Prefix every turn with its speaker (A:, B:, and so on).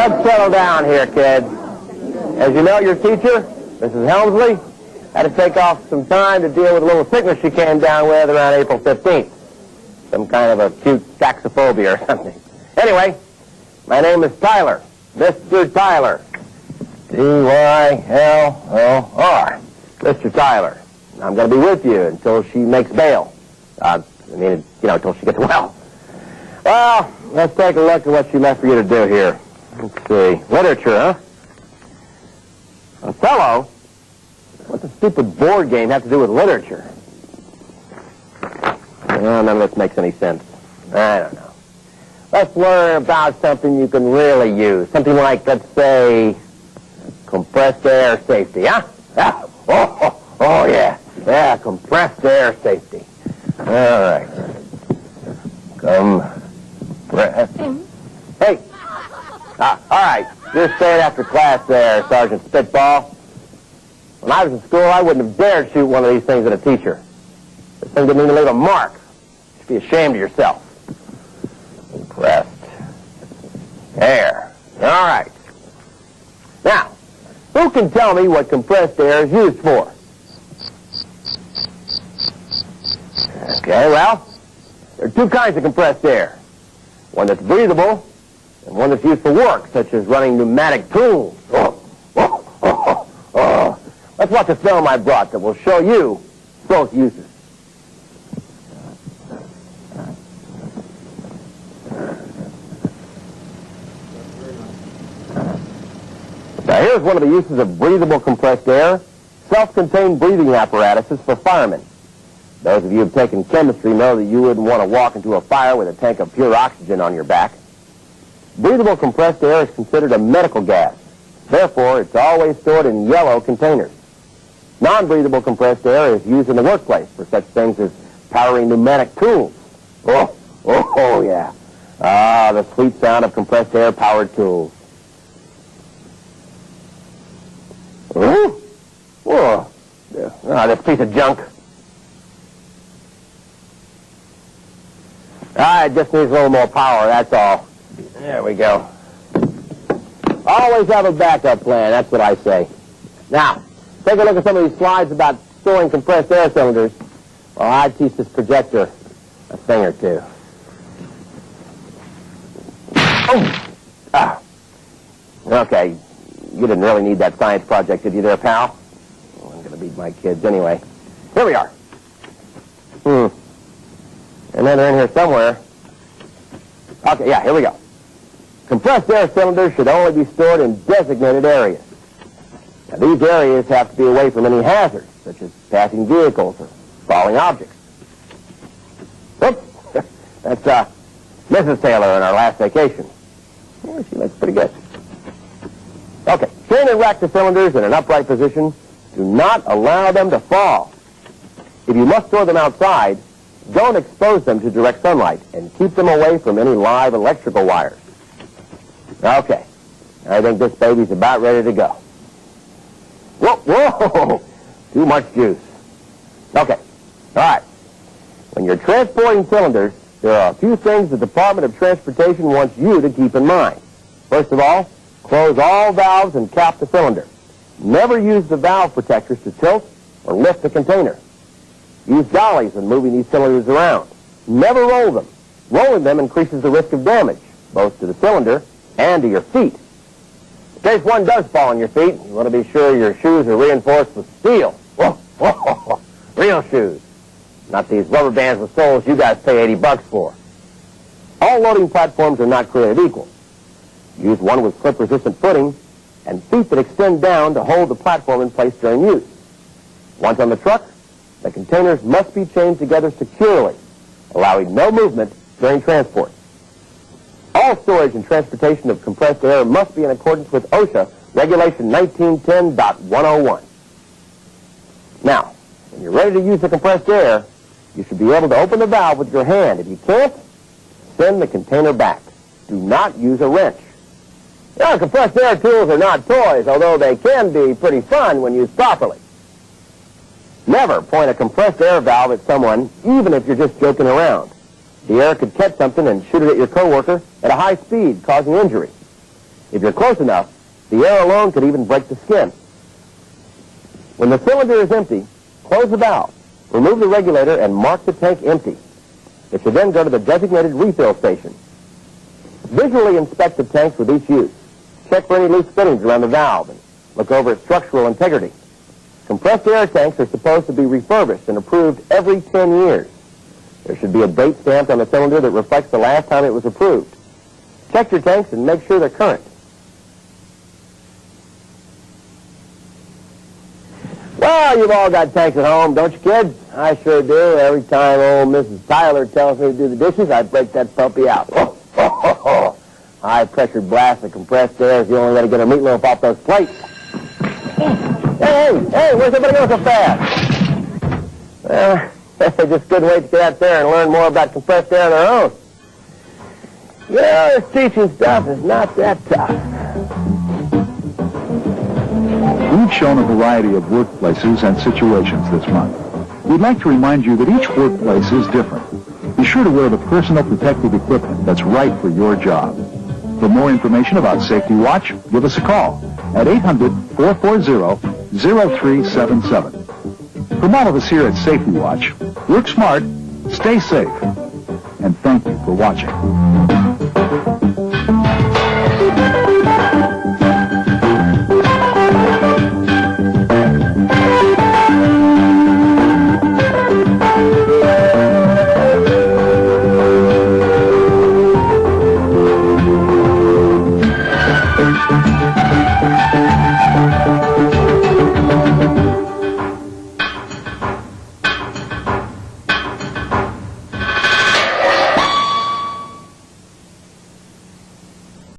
A: Let's settle down here, kids. As you know, your teacher, Mrs. Helmsley, had to take off some time to deal with a little sickness she came down with around April 15th. Some kind of acute saxophobia or something. Anyway, my name is Tyler. Mr. Tyler. Tyler. Mr. Tyler. I'm going to be with you until she makes bail. Until she gets well. Well, let's take a look at what she left for you to do here. Let's see. Literature, huh? Othello? What's a stupid board game have to do with literature? Well, none of this makes any sense. I don't know. Let's learn about something you can really use. Something like, let's say, compressed air safety, huh? Oh, yeah. Yeah, compressed air safety. All right. Hey. All right. Just stay after class there, Sergeant Spitball. When I was in school, I wouldn't have dared shoot one of these things at a teacher. This thing didn't even leave a mark. You should be ashamed of yourself. Compressed air. All right. Now, who can tell me what compressed air is used for? Okay, well, there are two kinds of compressed air. One that's breathable and one that's used for work, such as running pneumatic tools. Let's watch a film I brought that will show you both uses. Now, here's one of the uses of breathable compressed air. Self-contained breathing apparatuses for firemen. Those of you who have taken chemistry know that you wouldn't want to walk into a fire with a tank of pure oxygen on your back. Breathable compressed air is considered a medical gas. Therefore, it's always stored in yellow containers. Non-breathable compressed air is used in the workplace for such things as powering pneumatic tools. Oh, yeah. Ah, the sweet sound of compressed air-powered tools. Whoa. This piece of junk. It just needs a little more power, that's all. There we go. Always have a backup plan, that's what I say. Now, take a look at some of these slides about storing compressed air cylinders. Well, I'd teach this projector a thing or two. Okay, you didn't really need that science project, did you there, pal? Well, I'm going to beat my kids anyway. Here we are. And then they're in here somewhere. Okay, yeah, here we go. Compressed air cylinders should only be stored in designated areas. Now, these areas have to be away from any hazards, such as passing vehicles or falling objects. Oops, that's Mrs. Taylor on our last vacation. Yeah, she looks pretty good. Okay, chain and rack the cylinders in an upright position. Do not allow them to fall. If you must store them outside, don't expose them to direct sunlight and keep them away from any live electrical wires. Okay, I think this baby's about ready to go. Whoa, too much juice. Okay, all right. When you're transporting cylinders, there are a few things the Department of Transportation wants you to keep in mind. First of all, close all valves and cap the cylinder. Never use the valve protectors to tilt or lift the container. Use dollies when moving these cylinders around. Never roll them. Rolling them increases the risk of damage, both to the cylinder and to your feet. In case one does fall on your feet, you want to be sure your shoes are reinforced with steel. Real shoes. Not these rubber bands with soles you guys pay $80 for. All loading platforms are not created equal. Use one with slip-resistant footing and feet that extend down to hold the platform in place during use. Once on the truck, the containers must be chained together securely, allowing no movement during transport. All storage and transportation of compressed air must be in accordance with OSHA Regulation 1910.101. Now, when you're ready to use the compressed air, you should be able to open the valve with your hand. If you can't, send the container back. Do not use a wrench. Now, compressed air tools are not toys, although they can be pretty fun when used properly. Never point a compressed air valve at someone, even if you're just joking around. The air could catch something and shoot it at your coworker at a high speed, causing injury. If you're close enough, the air alone could even break the skin. When the cylinder is empty, close the valve, remove the regulator, and mark the tank empty. It should then go to the designated refill station. Visually inspect the tanks with each use. Check for any loose fittings around the valve and look over its structural integrity. Compressed air tanks are supposed to be refurbished and approved every 10 years. There should be a date stamped on the cylinder that reflects the last time it was approved. Check your tanks and make sure they're current. Well, you've all got tanks at home, don't you, kids? I sure do. Every time old Mrs. Tyler tells me to do the dishes, I break that puppy out. High-pressure blast of compressed air is the only way to get a meatloaf off those plates. Hey, where's everybody going so fast? Well, they just couldn't wait to get out there and learn more about compressed air on their own. You know, this teaching stuff is not that tough.
B: We've shown a variety of workplaces and situations this month. We'd like to remind you that each workplace is different. Be sure to wear the personal protective equipment that's right for your job. For more information about Safety Watch, give us a call at 800-440-0377. From all of us here at Safety Watch, work smart, stay safe, and thank you for watching.